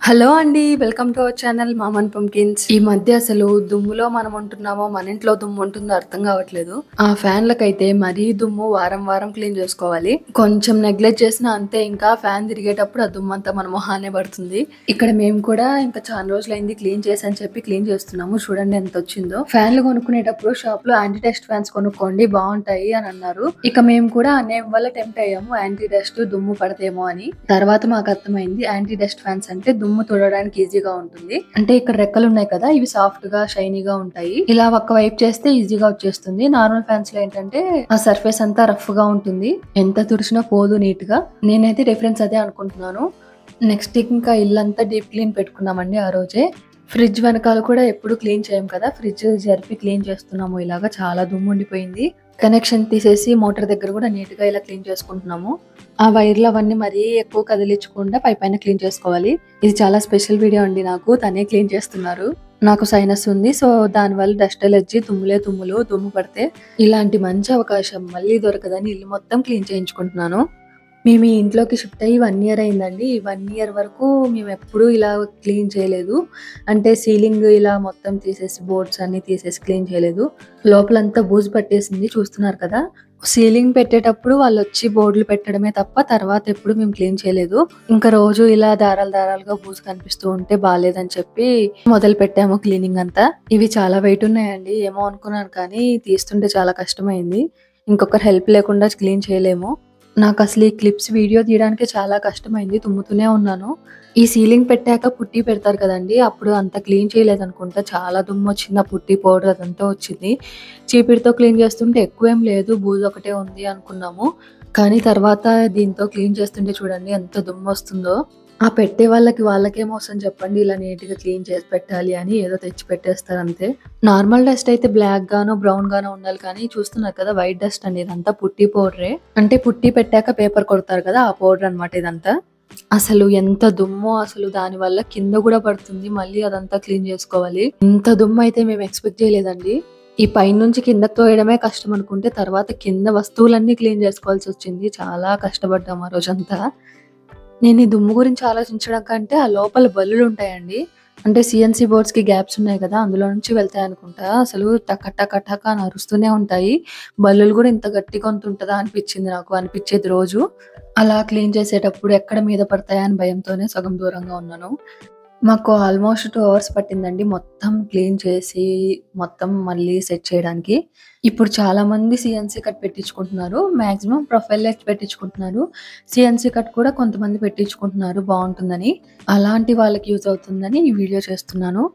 Hello అండి, welcome to our channel mom and pumpkins. ఈ మధ్య అసలు దుమ్ములో మనం ఉంటున్నామో మన ఇంట్లో దుమ్ము ఉంటుందో అర్థం కావట్లేదు. ఆ ఫ్యాన్లకైతే మరీ దుమ్ము వారం వారం క్లీన్ చేసుకోవాలి. కొంచెం నెగ్లెక్ట్ చేసినా అంతే, ఇంకా ఫ్యాన్ తిరిగేటప్పుడు ఆ దుమ్ము అంతా మన మొహానే పడుతుంది. ఇక్కడ మేము కూడా ఇంకా చాలా రోజులైంది క్లీన్ చేసని చెప్పి క్లీన్ చేస్తున్నాము. చూడండి ఎంత వచ్చిందో. ఫ్యాన్లు కొనుక్కునేటప్పుడు షాప్ లో యాంటీ డస్ట్ ఫ్యాన్స్ కొనుక్కోండి బాగుంటాయి అని అన్నారు. ఇక మేము కూడా ఆ నేమ్ వల్ల టెంప్ట్ అయ్యాము, యాంటీ డస్ట్ దుమ్ము పడతేమో అని. తర్వాత మాకు అర్థమైంది యాంటీ డస్ట్ ఫ్యాన్స్ అంటే దుమ్ము తుడవడానికి ఈజీగా ఉంటుంది. అంటే ఇక్కడ రెక్కలు ఉన్నాయి కదా, ఇవి సాఫ్ట్ గా షైనీగా ఉంటాయి. ఇలా ఒక్క వైప్ చేస్తే ఈజీగా వచ్చేస్తుంది. నార్మల్ ఫ్యాన్స్ లో ఏంటంటే ఆ సర్ఫేస్ అంతా రఫ్ గా ఉంటుంది, ఎంత తుడిచినా పోదు నీట్ గా. నేనైతే డిఫరెన్స్ అదే అనుకుంటున్నాను. నెక్స్ట్ ఇంకా ఇల్లంతా డీప్ క్లీన్ పెట్టుకున్నామండి ఆ రోజే. ఫ్రిడ్జ్ వెనకాల కూడా ఎప్పుడు క్లీన్ చేయం కదా, ఫ్రిడ్జ్ జరిపి క్లీన్ చేస్తున్నాము. ఇలాగా చాలా దుమ్ము ఉండిపోయింది. కనెక్షన్ తీసేసి మోటార్ దగ్గర కూడా నీట్ గా ఇలా క్లీన్ చేసుకుంటున్నాము. ఆ వైర్లు అవన్నీ మరీ ఎక్కువ కదిలించకుండా పైన క్లీన్ చేసుకోవాలి. ఇది చాలా స్పెషల్ వీడియో అండి. నాకు తనే క్లీన్ చేస్తున్నారు. నాకు సైనస్ ఉంది, సో దానివల్ల డస్ట్ ఎలర్జీ, దుమ్ము పడితే ఇలాంటి మంచి అవకాశం మళ్ళీ దొరకదని ఇల్లు మొత్తం క్లీన్ చేయించుకుంటున్నాను. మేము ఈ ఇంట్లోకి షిఫ్ట్ అయ్యి 1 year అయిందండి. ఈ 1 year వరకు మేము ఎప్పుడూ ఇలా క్లీన్ చేయలేదు. అంటే సీలింగ్ ఇలా మొత్తం తీసేసి బోర్డ్స్ అన్ని తీసేసి క్లీన్ చేయలేదు. లోపలంతా బూజు పట్టేసింది, చూస్తున్నారు కదా. సీలింగ్ పెట్టేటప్పుడు వాళ్ళు వచ్చి బోర్డులు పెట్టడమే తప్ప తర్వాత ఎప్పుడు మేము క్లీన్ చేయలేదు. ఇంకా రోజు ఇలా దారాలుగా బూజు కనిపిస్తూ ఉంటే బాగాలేదని చెప్పి మొదలు పెట్టాము క్లీనింగ్ అంతా. ఇవి చాలా వెయిట్ ఉన్నాయండి, ఏమో అనుకున్నాను కానీ తీస్తుంటే చాలా కష్టమైంది. ఇంకొకరు హెల్ప్ లేకుండా క్లీన్ చేయలేము. నాకు అసలు ఈ క్లిప్స్ వీడియో తీయడానికి చాలా కష్టమైంది, తుమ్ముతూనే ఉన్నాను. ఈ సీలింగ్ పెట్టాక పుట్టి పెడతారు కదండి, అప్పుడు అంత క్లీన్ చేయలేదనుకుంటా, చాలా దుమ్ము వచ్చింది. ఆ పుట్టి పౌడర్ అదంతా వచ్చింది. చీపిడితో క్లీన్ చేస్తుంటే ఎక్కువేం లేదు, బూజు ఒకటే ఉంది అనుకున్నాము. కానీ తర్వాత దీంతో క్లీన్ చేస్తుంటే చూడండి ఎంత దుమ్ము వస్తుందో. ఆ పెట్టే వాళ్ళకే మోసం చెప్పండి, ఇలా నీట్ గా క్లీన్ చేసి పెట్టాలి అని ఏదో తెచ్చి పెట్టేస్తారు అంతే. నార్మల్ డస్ట్ అయితే బ్లాక్ గానో బ్రౌన్ గానో ఉండాలి, కానీ చూస్తున్నారు కదా వైట్ డస్ట్ అనేది అంతా పుట్టి పౌడరే. అంటే పుట్టి పెట్టాక పేపర్ కొడతారు కదా, ఆ పౌడర్ అనమాట ఇదంతా. అసలు ఎంత దుమ్ము, అసలు దాని వల్ల కింద కూడా పడుతుంది, మళ్ళీ అదంతా క్లీన్ చేసుకోవాలి. ఇంత దుమ్ము అయితే మేము ఎక్స్పెక్ట్ చేయలేదండి. ఈ పైనుంచి కిందకు తోయడమే కష్టం అనుకుంటే తర్వాత కింద వస్తువులన్నీ క్లీన్ చేసుకోవాల్సి వచ్చింది. చాలా కష్టపడ్డాం ఆ రోజంతా. నేను ఈ దుమ్ము గురించి ఆలోచించడం కంటే ఆ లోపల బల్లులు ఉంటాయండి, అంటే సిఎన్సి బోర్డ్స్ కి గ్యాప్స్ ఉన్నాయి కదా, అందులో నుంచి వెళ్తాయి అనుకుంటా. అసలు టక అని అరుస్తూనే ఉంటాయి. బల్లులు కూడా ఇంత గట్టిగా ఉంటుందా అనిపించింది నాకు, అనిపించేది రోజు. అలా క్లీన్ చేసేటప్పుడు ఎక్కడ మీద పడతాయా అని భయంతోనే సగం దూరంగా ఉన్నాను. మాకు ఆల్మోస్ట్ 2 hours పట్టిందండి మొత్తం క్లీన్ చేసి మొత్తం మళ్ళీ సెట్ చేయడానికి. ఇప్పుడు చాలా మంది సిఎన్సి కట్ పెట్టించుకుంటున్నారు, మాక్సిమం ప్రొఫైల్ లైట్ పెట్టించుకుంటున్నారు. సిఎన్సి కట్ కూడా కొంతమంది పెట్టించుకుంటున్నారు బాగుంటుందని. అలాంటి వాళ్ళకి యూజ్ అవుతుందని ఈ వీడియో చేస్తున్నాను.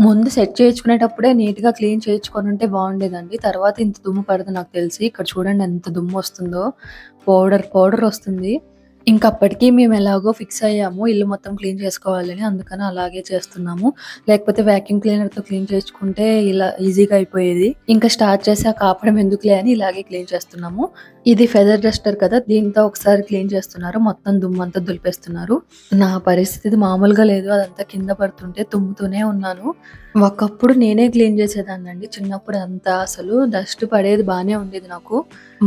ముందు సెట్ చేయించుకునేటప్పుడే నీట్ గా క్లీన్ చేయించుకొని ఉంటే బాగుండేదండి. తర్వాత ఇంత దుమ్ము పడదు నాకు తెలిసి. ఇక్కడ చూడండి ఎంత దుమ్ము వస్తుందో, పౌడర్ వస్తుంది. ఇంకప్పటికీ మేము ఎలాగో ఫిక్స్ అయ్యాము ఇల్లు మొత్తం క్లీన్ చేసుకోవాలని, అందుకని అలాగే చేస్తున్నాము. లేకపోతే వ్యాక్యూమ్ క్లీనర్ తో క్లీన్ చేసుకుంటే ఇలా ఈజీగా అయిపోయేది. ఇంకా స్టార్ట్ చేసి కాపడం ఎందుకులే అని ఇలాగే క్లీన్ చేస్తున్నాము. ఇది ఫెదర్ డస్టర్ కదా, దీంతో ఒకసారి క్లీన్ చేస్తున్నారు, మొత్తం దుమ్ము అంతా దులిపేస్తున్నారు. నా పరిస్థితి మామూలుగా లేదు, అదంతా కింద పడుతుంటే తుమ్ముతూనే ఉన్నాను. ఒకప్పుడు నేనే క్లీన్ చేసేదాన్నండి చిన్నప్పుడు అంతా. అసలు డస్ట్ పడేది బాగానే ఉండేది నాకు.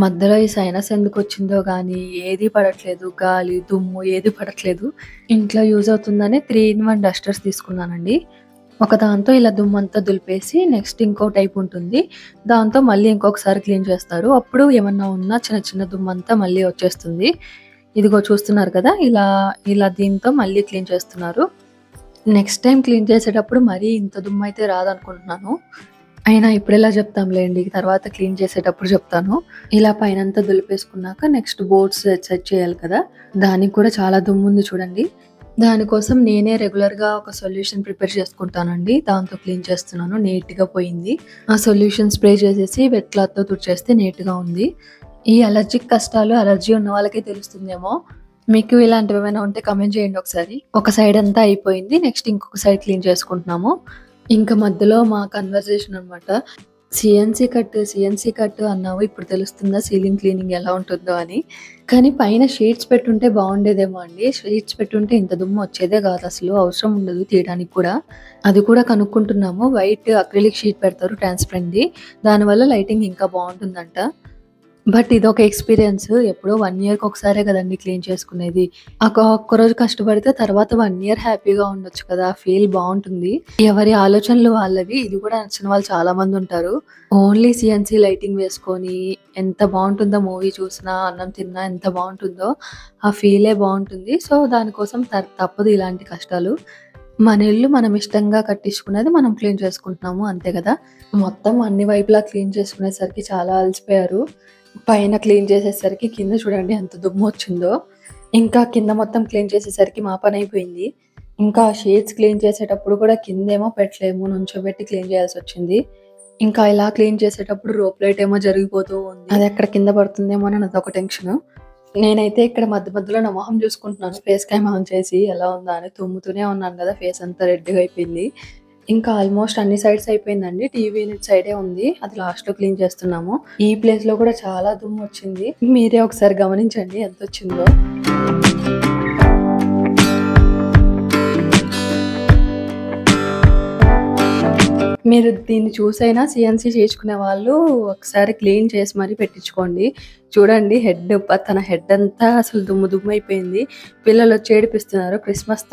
మధ్యలో ఈ సైనస్ ఎందుకు వచ్చిందో గానీ ఏది పడట్లేదు, గాలి దుమ్ము ఏది పడట్లేదు. ఇంట్లో యూజ్ అవుతుందని 3-in-1 డస్టర్స్ తీసుకున్నానండి. ఒక దాంతో ఇలా దుమ్ము అంతా దులిపేసి నెక్స్ట్ ఇంకో టైప్ ఉంటుంది, దాంతో మళ్ళీ ఇంకొకసారి క్లీన్ చేస్తారు. అప్పుడు ఏమన్నా ఉన్నా చిన్న దుమ్ము అంతా మళ్ళీ వచ్చేస్తుంది. ఇదిగో చూస్తున్నారు కదా, ఇలా దీంతో మళ్ళీ క్లీన్ చేస్తున్నారు. నెక్స్ట్ టైం క్లీన్ చేసేటప్పుడు మరీ ఇంత దుమ్ము అయితే రాదనుకుంటున్నాను. అయినా ఇప్పుడెలా చెప్తాంలేండి, తర్వాత క్లీన్ చేసేటప్పుడు చెప్తాను. ఇలా పైనంతా దులిపేసుకున్నాక నెక్స్ట్ బోర్డ్స్ సెట్ చేయాలి కదా, దానికి కూడా చాలా దుమ్ము ఉంది చూడండి. దానికోసం నేనే రెగ్యులర్గా ఒక సొల్యూషన్ ప్రిపేర్ చేసుకుంటానండి, దాంతో క్లీన్ చేస్తున్నాను. నీట్గా పోయింది. ఆ సొల్యూషన్ స్ప్రే చేసేసి వెట్ క్లాత్తో తుడిచేస్తే నీట్గా ఉంది. ఈ అలర్జీ కష్టాలు అలర్జీ ఉన్న వాళ్ళకే తెలుస్తుందేమో. మీకు ఇలాంటివి ఏమైనా ఉంటే కామెంట్ చేయండి ఒకసారి. ఒక సైడ్ అంతా అయిపోయింది. నెక్స్ట్ ఇంకొక సైడ్ క్లీన్ చేసుకుంటున్నాము. ఇంకా మధ్యలో మా కన్వర్జేషన్ అనమాట. సీఎన్సీ కట్ అన్నావు. ఇప్పుడు తెలుస్తుందా సీలింగ్ క్లీనింగ్ ఎలా ఉంటుందో అని. కానీ పైన షీట్స్ పెట్టుంటే బాగుండేదేమో అండి. షీట్స్ పెట్టుంటే ఇంత దుమ్ము వచ్చేదే కాదు అసలు. అవసరం ఉండదు తీయడానికి కూడా. అది కూడా కనుక్కుంటున్నాము. వైట్ అక్రిలిక్ షీట్ పెడతారు ట్రాన్స్పరెంట్‌ది. దానివల్ల లైటింగ్ ఇంకా బాగుంటుందంట. బట్ ఇదొక ఎక్స్‌పీరియన్స్. ఎప్పుడో 1 ఇయర్‌కి ఒకసారే కదండీ క్లీన్ చేసుకునేది. ఒక్కరోజు కష్టపడితే తర్వాత 1 ఇయర్ హ్యాపీగా ఉండొచ్చు కదా! ఫీల్ బావుంటుంది. ఎవరి ఆలోచనలు వాళ్ళవి. ఇది కూడా నచ్చిన వాళ్ళు చాలా మందుంటారు. ఓన్లీ సీఎన్సీ లైటింగ్ వేసుకొని ఎంత బావుంటుందో మూవీ చూసినా, అన్నం తిన్నా ఎంత బావుంటుందో ఆ ఫీలే బావుంటుంది. సో, దానికోసం తప్పదు ఇలాంటి కష్టాలు. మన ఇల్లు మనం ఇష్టంగా కట్టించుకున్నది మనం క్లీన్ చేసుకుంటున్నాము అంతే కదా! మొత్తం అన్ని వైపులా క్లీన్ చేసుకునేసరికి చాలా అలసిపోయారు. పైన క్లీన్ చేసేసరికి కింద చూడండి ఎంత దుమ్మొచ్చిందో. ఇంకా కింద మొత్తం క్లీన్ చేసేసరికి మా పనయిపోయింది. ఇంకా షీట్స్ క్లీన్ చేసేటప్పుడు కూడా కిందేమో పెట్టలేము. నుంచోబెట్టి క్లీన్ చేయాల్సొచ్చింది. ఇంకా ఇలా క్లీన్ చేసేటప్పుడు రోప్ లైట్ ఏమో జరిగిపోతూ ఉంది. అదెక్కడ కింద పడుతుందేమో అని అదొక టెన్షను. నేనైతే ఇక్కడ మధ్య మధ్యలో నా మొహం చూసుకుంటున్నాను. ఫేస్ క్యామ్ ఆన్ చేసి ఎలా ఉందా అని. తుమ్ముతూనే ఉన్నాను కదా! ఫేస్ అంతా రెడ్‌గా అయిపోయింది. ఇంకా ఆల్మోస్ట్ అన్ని సైడ్స్ అయిపోయిందండి. టీవీ యూనిట్ సైడే ఉంది. అది లాస్ట్‌లో క్లీన్ చేస్తున్నాము. ఈ ప్లేస్‌లో కూడా చాలా దుమ్మొచ్చింది. మీరే ఒకసారి గమనించండి ఎంతొచ్చిందో. మీరు దీన్ని చూసైనా సీఎన్సీ చేయించుకునే వాళ్ళు ఒకసారి క్లీన్ చేసి మరీ పెట్టించుకోండి. చూడండి తన హెడ్ అంతా అసలు దుమ్ము దుమ్ము అయిపోయింది. పిల్లలొచ్చి ఏడిపిస్తున్నారు క్రిస్మస్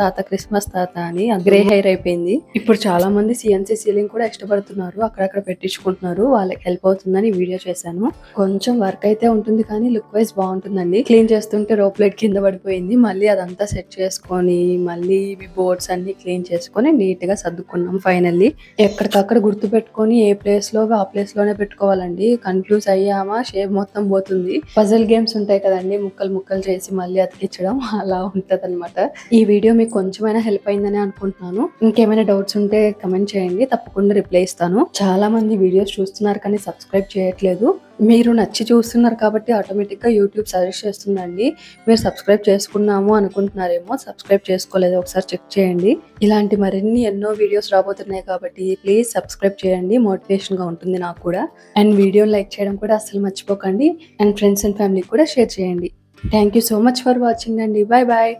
తాత అని. గ్రే హెయిర్ అయిపోయింది. ఇప్పుడు చాలా మంది సీఎన్సీ సీలింగ్ కూడా ఇష్టపడుతున్నారు. అక్కడక్కడ పెట్టించుకుంటున్నారు. వాళ్ళకి హెల్ప్ అవుతుందని వీడియో చేశాను. కొంచెం వర్క్ అయితే ఉంటుంది కానీ లుక్ వైజ్ బాగుంటుందండి. క్లీన్ చేస్తుంటే రోప్ లైట్ కింద పడిపోయింది. మళ్ళీ అదంతా సెట్ చేసుకొని మళ్ళీ ఇవి బోర్డ్స్ అన్ని క్లీన్ చేసుకొని నీట్ గా సర్దుకున్నాం ఫైనల్లీ. ఎక్కడికక్కడ గుర్తు పెట్టుకొని ఏ ప్లేస్ లో ఆ ప్లేస్ లోనే పెట్టుకోవాలండి. కన్ఫ్యూజ్ అయ్యామా షేప్ మొత్తం పోతుంది. పజిల్ గేమ్స్ ఉంటాయి కదండి, ముక్కలు ముక్కలు చేసి మళ్ళీ అతికించడం అలా ఉంటది అనమాట. ఈ వీడియో మీకు కొంచెమైనా హెల్ప్ అయిందని అనుకుంటున్నాను. ఇంకేమైనా డౌట్స్ ఉంటే కమెంట్ చేయండి, తప్పకుండా రిప్లై ఇస్తాను. చాలా మంది వీడియోస్ చూస్తున్నారు కానీ సబ్స్క్రైబ్ చేయట్లేదు. మీరు నచ్చి చూస్తున్నారు కాబట్టి ఆటోమేటిక్గా యూట్యూబ్ సజెస్ట్ చేస్తుందండి. మీరు సబ్స్క్రైబ్ చేసుకున్నాము అనుకుంటున్నారేమో, సబ్స్క్రైబ్ చేసుకోలేదు ఒకసారి చెక్ చేయండి. ఇలాంటి మరిన్ని ఎన్నో వీడియోస్ రాబోతున్నాయి కాబట్టి ప్లీజ్ సబ్స్క్రైబ్ చేయండి. మోటివేషన్గా ఉంటుంది నాకు కూడా. అండ్ వీడియో లైక్ చేయడం కూడా అస్సలు మర్చిపోకండి. అండ్ ఫ్రెండ్స్ అండ్ ఫ్యామిలీకి కూడా షేర్ చేయండి. Thank you so much for watching అండి. Bye bye.